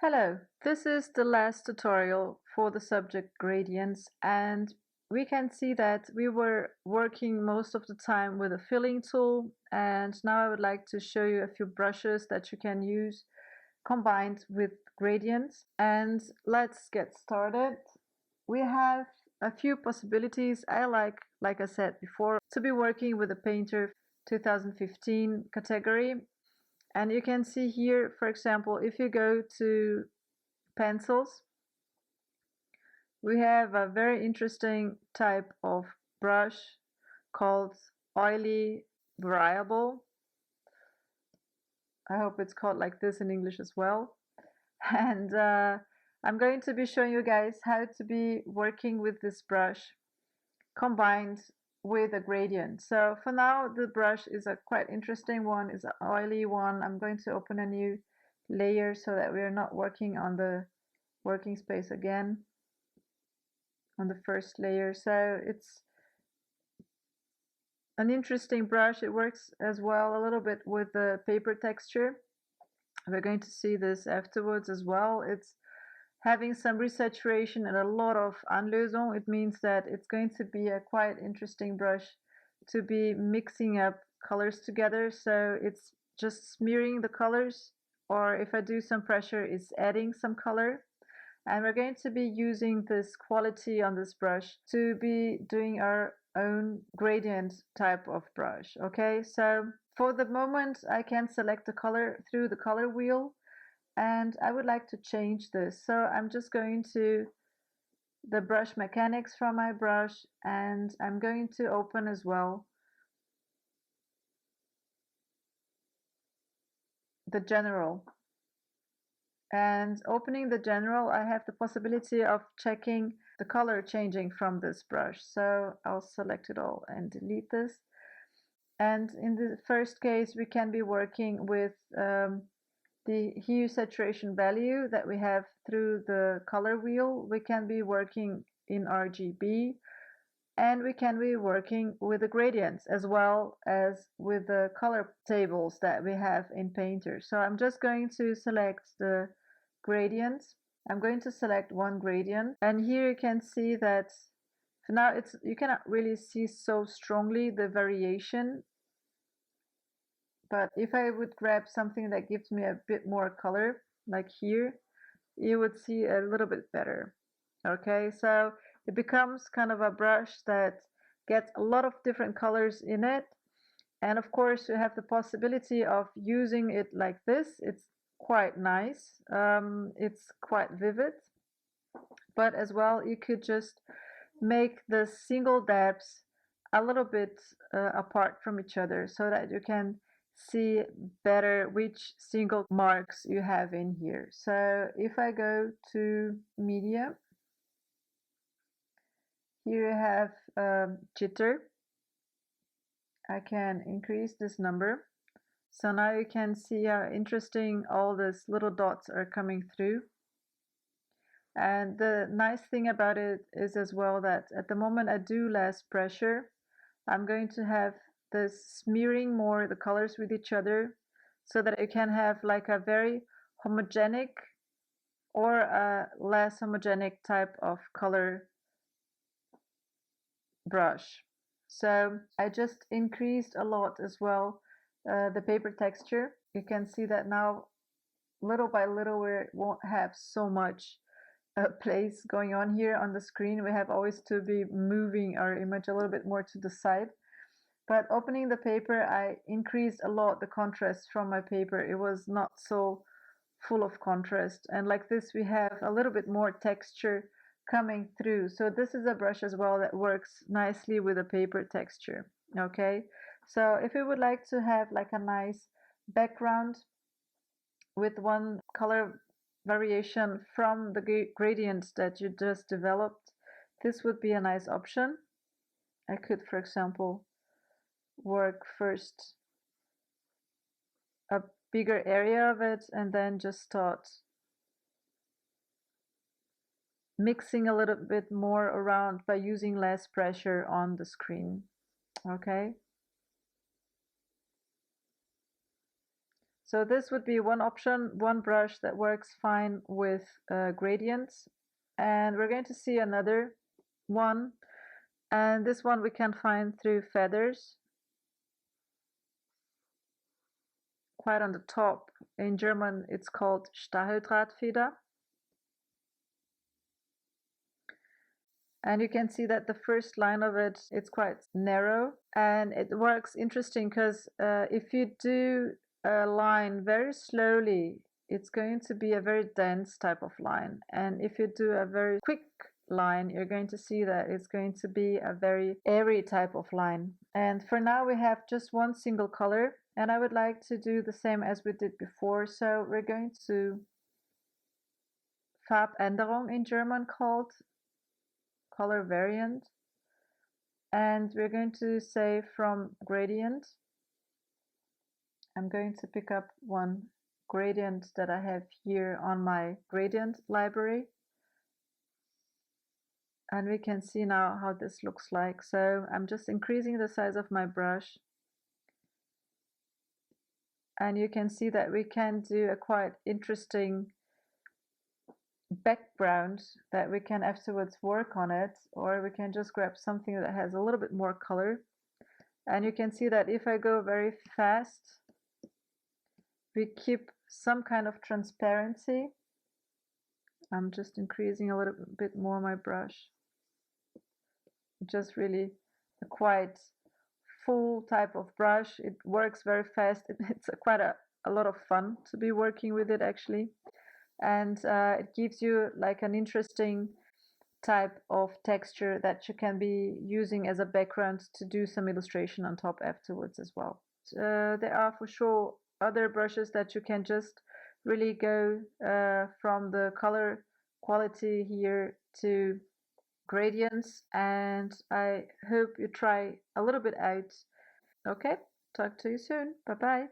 Hello, this is the last tutorial for the subject gradients, and we can see that we were working most of the time with a filling tool, and now I would like to show you a few brushes that you can use combined with gradients. And let's get started. We have a few possibilities. I like I said before, to be working with the Painter 2015 category. And you can see here, for example, if you go to pencils, we have a very interesting type of brush called oily variable. I hope it's called like this in English as well. And I'm going to be showing you guys how to be working with this brush combined with a gradient. So for now, the brush is a quite interesting one, is an oily one. I'm going to open a new layer so that we are not working on the working space again on the first layer. So it's an interesting brush. It works as well a little bit with the paper texture. We're going to see this afterwards as well. It's having some resaturation and a lot of Anlösung. It means that it's going to be a quite interesting brush to be mixing up colors together. So it's just smearing the colors, or if I do some pressure, it's adding some color. And we're going to be using this quality on this brush to be doing our own gradient type of brush. Okay, so for the moment I can select the color through the color wheel, and I would like to change this. So I'm just going to the brush mechanics from my brush, and I'm going to open as well the general. And opening the general, I have the possibility of checking the color changing from this brush. So I'll select it all and delete this. And in the first case, we can be working with the hue saturation value that we have through the color wheel. We can be working in RGB, and we can be working with the gradients as well as with the color tables that we have in Painter. So I'm just going to select the gradients. I'm going to select one gradient, and here you can see that for now you cannot really see so strongly the variation. But if I would grab something that gives me a bit more color, like here, you would see a little bit better. Okay, so it becomes kind of a brush that gets a lot of different colors in it. And of course, you have the possibility of using it like this. It's quite nice. It's quite vivid. But as well, you could just make the single dabs a little bit apart from each other so that you can see better which single marks you have in here. So if I go to media, here you have jitter. I can increase this number. So now you can see how interesting all these little dots are coming through. And the nice thing about it is as well that at the moment I do less pressure. I'm going to have this smearing more the colors with each other so that you can have like a very homogenic or a less homogenic type of color brush. So I just increased a lot as well the paper texture. You can see that now little by little we won't have so much place going on here on the screen. We have always to be moving our image a little bit more to the side. But opening the paper, I increased a lot the contrast from my paper. It was not so full of contrast. And like this, we have a little bit more texture coming through. So this is a brush as well that works nicely with a paper texture. Okay, so if you would like to have like a nice background with one color variation from the gradients that you just developed, this would be a nice option. I could, for example, work first a bigger area of it and then just start mixing a little bit more around by using less pressure on the screen. Okay, So this would be one option, one brush that works fine with gradients. And we're going to see another one. And this one we can find through feathers. Quite on the top. In German it's called Stacheldrahtfeder. And you can see that the first line of it, it's quite narrow, and it works interesting because if you do a line very slowly, it's going to be a very dense type of line. And if you do a very quick line, you're going to see that it's going to be a very airy type of line. And for now we have just one single color, and I would like to do the same as we did before. So we're going to Farbänderung in German called color variant, and we're going to say from gradient. I'm going to pick up one gradient that I have here on my gradient library, and we can see now how this looks like. So I'm just increasing the size of my brush, and you can see that we can do a quite interesting background that we can afterwards work on it, or we can just grab something that has a little bit more color. And you can see that if I go very fast, we keep some kind of transparency. I'm just increasing a little bit more my brush. Just really a quite full type of brush. It works very fast. It's quite a lot of fun to be working with it actually. And it gives you like an interesting type of texture that you can be using as a background to do some illustration on top afterwards as well. There are for sure other brushes that you can just really go from the color quality here to gradients, and I hope you try a little bit out. Okay, talk to you soon. Bye bye.